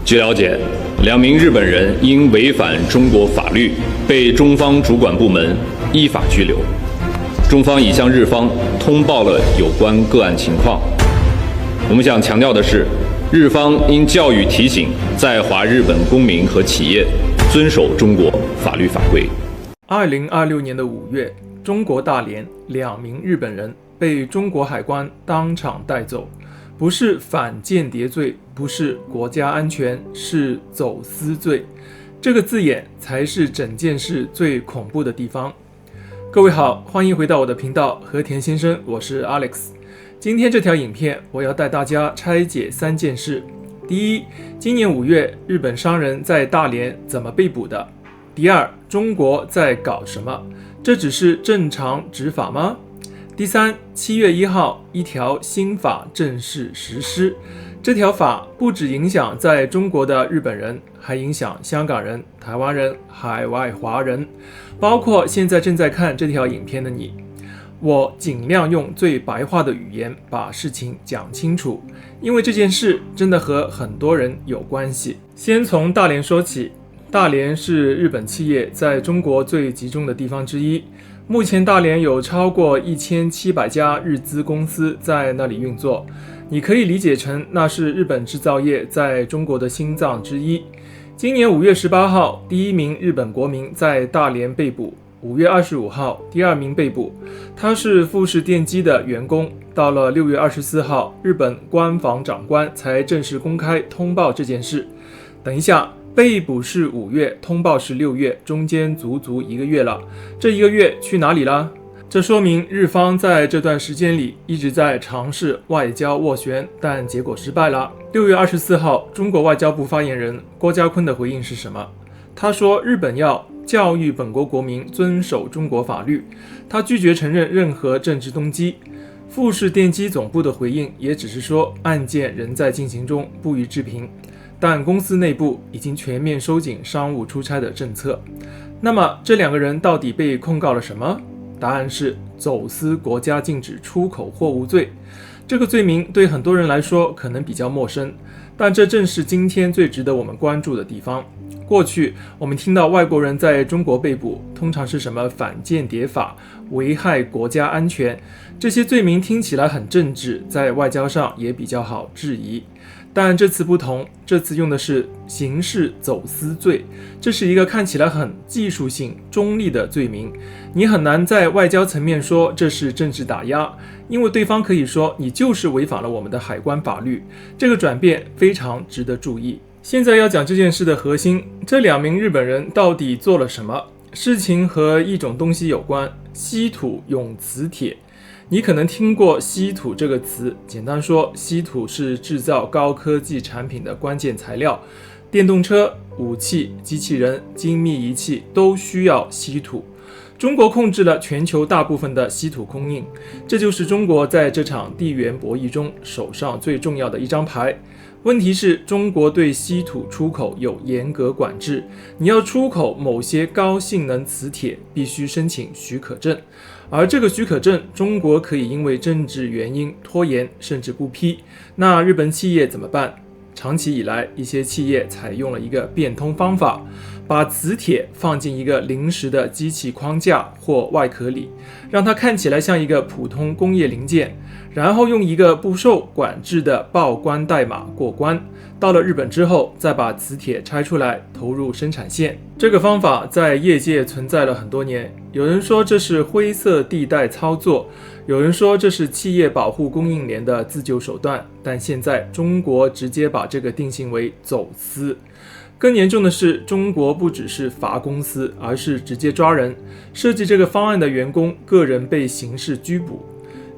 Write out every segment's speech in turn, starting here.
据了解，2名日本人因违反中国法律，被中方主管部门依法拘留。中方已向日方通报了有关个案情况。我们想强调的是，日方应教育提醒在华日本公民和企业遵守中国法律法规。2026年的5月，中国大连2名日本人被中国海关当场带走。不是反间谍罪，不是国家安全，是走私罪。这个字眼才是整件事最恐怖的地方。各位好，欢迎回到我的频道和田先生，我是 Alex。今天这条影片，我要带大家拆解3件事。第一，今年5月，日本商人在大连怎么被捕的？第二，中国在搞什么？这只是正常执法吗？第三，7月1号，一条新法正式实施。这条法不只影响在中国的日本人，还影响香港人、台湾人、海外华人，包括现在正在看这条影片的你。我尽量用最白话的语言把事情讲清楚，因为这件事真的和很多人有关系。先从大连说起，大连是日本企业在中国最集中的地方之一。目前大连有超过1700家日资公司在那里运作，你可以理解成那是日本制造业在中国的心脏之一。今年5月18号，第1名日本国民在大连被捕；5月25号，第2名被捕，他是富士电机的员工。到了6月24号，日本官房长官才正式公开通报这件事。等一下，被捕是5月，通报是6月，中间足足1个月了。这1个月去哪里了？这说明日方在这段时间里一直在尝试外交斡旋，但结果失败了。6月24号，中国外交部发言人郭家坤的回应是什么？他说日本要教育本国国民遵守中国法律，他拒绝承认任何政治动机。富士电机总部的回应也只是说案件仍在进行中，不予置评。但公司内部已经全面收紧商务出差的政策。那么这2个人到底被控告了什么？答案是走私国家禁止出口货物罪。这个罪名对很多人来说可能比较陌生，但这正是今天最值得我们关注的地方。过去我们听到外国人在中国被捕，通常是什么反间谍法、危害国家安全，这些罪名听起来很政治，在外交上也比较好质疑。但这次不同，这次用的是刑事走私罪，这是一个看起来很技术性、中立的罪名。你很难在外交层面说这是政治打压，因为对方可以说你就是违反了我们的海关法律。这个转变非常值得注意。现在要讲这件事的核心，这2名日本人到底做了什么？事情和一种东西有关，稀土永磁铁。你可能听过稀土这个词，简单说，稀土是制造高科技产品的关键材料，电动车、武器、机器人、精密仪器都需要稀土。中国控制了全球大部分的稀土供应，这就是中国在这场地缘博弈中手上最重要的一张牌。问题是中国对稀土出口有严格管制，你要出口某些高性能磁铁必须申请许可证，而这个许可证中国可以因为政治原因拖延甚至不批。那日本企业怎么办？长期以来，一些企业采用了一个变通方法，把磁铁放进一个临时的机器框架或外壳里，让它看起来像一个普通工业零件，然后用一个不受管制的报关代码过关。到了日本之后，再把磁铁拆出来投入生产线。这个方法在业界存在了很多年，有人说这是灰色地带操作，有人说这是企业保护供应链的自救手段，但现在中国直接把这个定性为走私。更严重的是，中国不只是罚公司，而是直接抓人。设计这个方案的员工个人被刑事拘捕。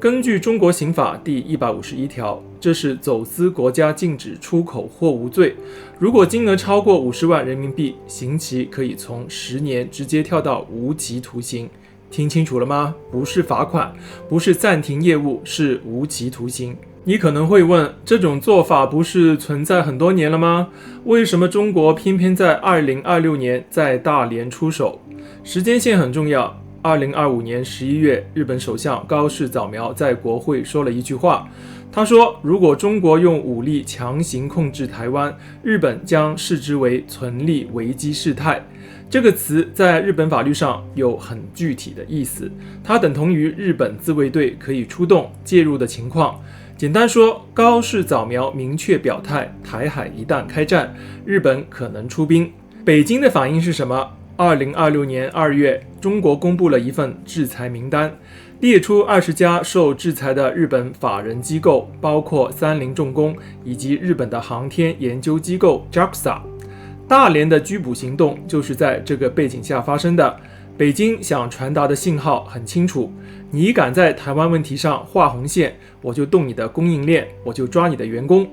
根据中国刑法第151条，这是走私国家禁止出口货物罪。如果金额超过50万人民币，刑期可以从10年直接跳到无期徒刑。听清楚了吗？不是罚款，不是暂停业务，是无期徒刑。你可能会问，这种做法不是存在很多年了吗？为什么中国偏偏在2026年在大连出手？时间线很重要。2025年11月，日本首相高市早苗在国会说了一句话，他说，如果中国用武力强行控制台湾，日本将视之为存立危机事态。这个词在日本法律上有很具体的意思，它等同于日本自卫队可以出动介入的情况。简单说，高市早苗明确表态，台海一旦开战，日本可能出兵。北京的反应是什么？2026年2月，中国公布了一份制裁名单，列出20家受制裁的日本法人机构，包括三菱重工以及日本的航天研究机构 JAXA。大连的拘捕行动就是在这个背景下发生的。北京想传达的信号很清楚，你敢在台湾问题上画红线，我就动你的供应链，我就抓你的员工。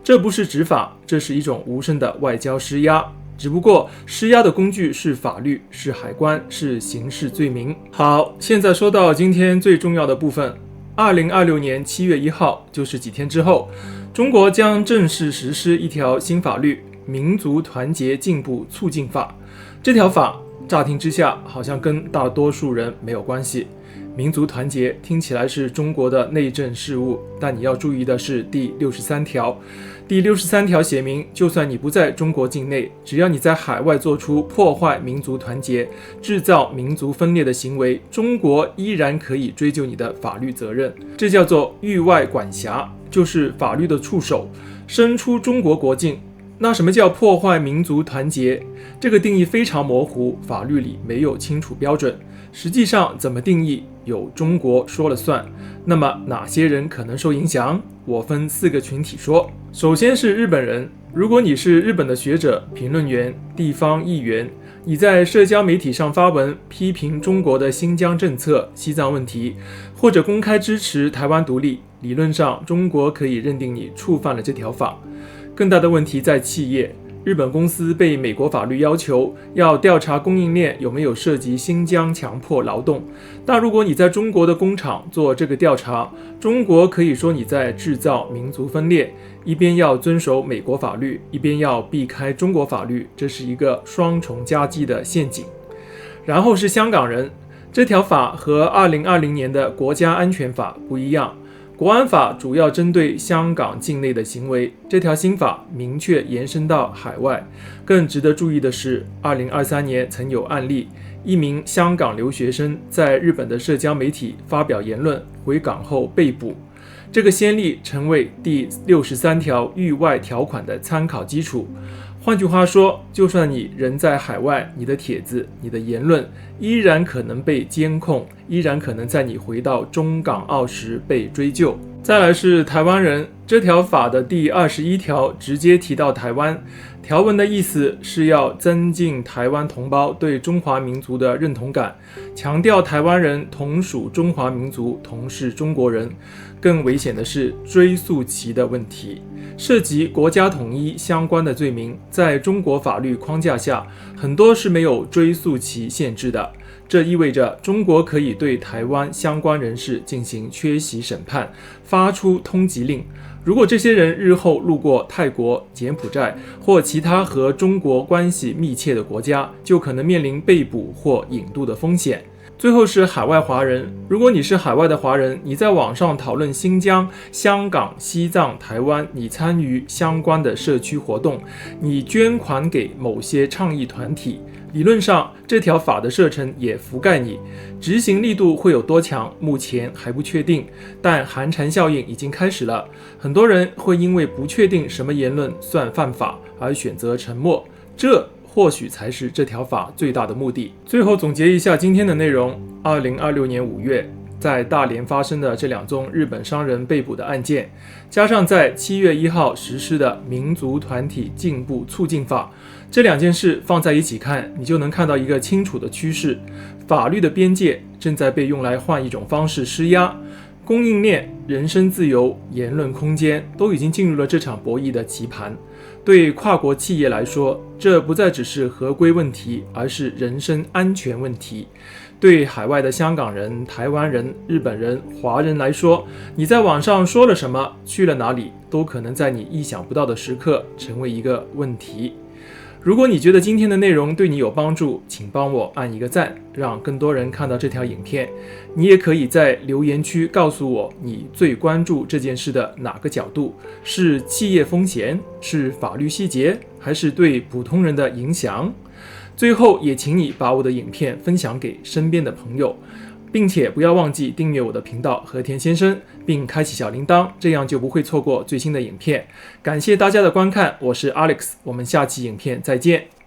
这不是执法，这是一种无声的外交施压。只不过施压的工具是法律，是海关，是刑事罪名。好，现在说到今天最重要的部分。2026年7月1号，就是几天之后，中国将正式实施一条新法律——民族团结进步促进法。这条法乍听之下好像跟大多数人没有关系。民族团结听起来是中国的内政事务，但你要注意的是第63条。第63条写明，就算你不在中国境内，只要你在海外做出破坏民族团结、制造民族分裂的行为，中国依然可以追究你的法律责任。这叫做域外管辖，就是法律的触手伸出中国国境。那什么叫破坏民族团结？这个定义非常模糊，法律里没有清楚标准。实际上怎么定义，由中国说了算。那么哪些人可能受影响？我分4个群体说。首先是日本人，如果你是日本的学者、评论员、地方议员，你在社交媒体上发文批评中国的新疆政策、西藏问题，或者公开支持台湾独立，理论上中国可以认定你触犯了这条法。更大的问题在企业，日本公司被美国法律要求要调查供应链有没有涉及新疆强迫劳动，但如果你在中国的工厂做这个调查，中国可以说你在制造民族分裂，一边要遵守美国法律，一边要避开中国法律，这是一个双重夹击的陷阱。然后是香港人，这条法和2020年的国家安全法不一样。国安法主要针对香港境内的行为，这条新法明确延伸到海外。更值得注意的是，2023年曾有案例，一名香港留学生在日本的社交媒体发表言论，回港后被捕。这个先例成为第63条域外条款的参考基础。换句话说，就算你人在海外，你的帖子、你的言论依然可能被监控，依然可能在你回到中港澳时被追究。再来是台湾人，这条法的第21条直接提到台湾，条文的意思是要增进台湾同胞对中华民族的认同感，强调台湾人同属中华民族，同是中国人。更危险的是追溯期的问题，涉及国家统一相关的罪名，在中国法律框架下，很多是没有追溯期限制的。这意味着中国可以对台湾相关人士进行缺席审判，发出通缉令。如果这些人日后路过泰国、柬埔寨或其他和中国关系密切的国家，就可能面临被捕或引渡的风险。最后是海外华人，如果你是海外的华人，你在网上讨论新疆、香港、西藏、台湾，你参与相关的社区活动，你捐款给某些倡议团体，理论上这条法的射程也覆盖你，执行力度会有多强，目前还不确定，但寒蝉效应已经开始了，很多人会因为不确定什么言论算犯法而选择沉默，这或许才是这条法最大的目的。最后总结一下今天的内容，2026年5月，在大连发生的这2宗日本商人被捕的案件，加上在7月1号实施的民族团体进步促进法，这2件事放在一起看，你就能看到一个清楚的趋势：法律的边界正在被用来换一种方式施压。供应链、人身自由、言论空间都已经进入了这场博弈的棋盘。对跨国企业来说，这不再只是合规问题，而是人身安全问题。对海外的香港人、台湾人、日本人、华人来说，你在网上说了什么，去了哪里，都可能在你意想不到的时刻成为一个问题。如果你觉得今天的内容对你有帮助，请帮我按一个赞，让更多人看到这条影片。你也可以在留言区告诉我你最关注这件事的哪个角度，是企业风险，是法律细节，还是对普通人的影响。最后也请你把我的影片分享给身边的朋友，并且不要忘记订阅我的频道和田先生，并开启小铃铛，这样就不会错过最新的影片。感谢大家的观看，我是 Alex， 我们下期影片再见。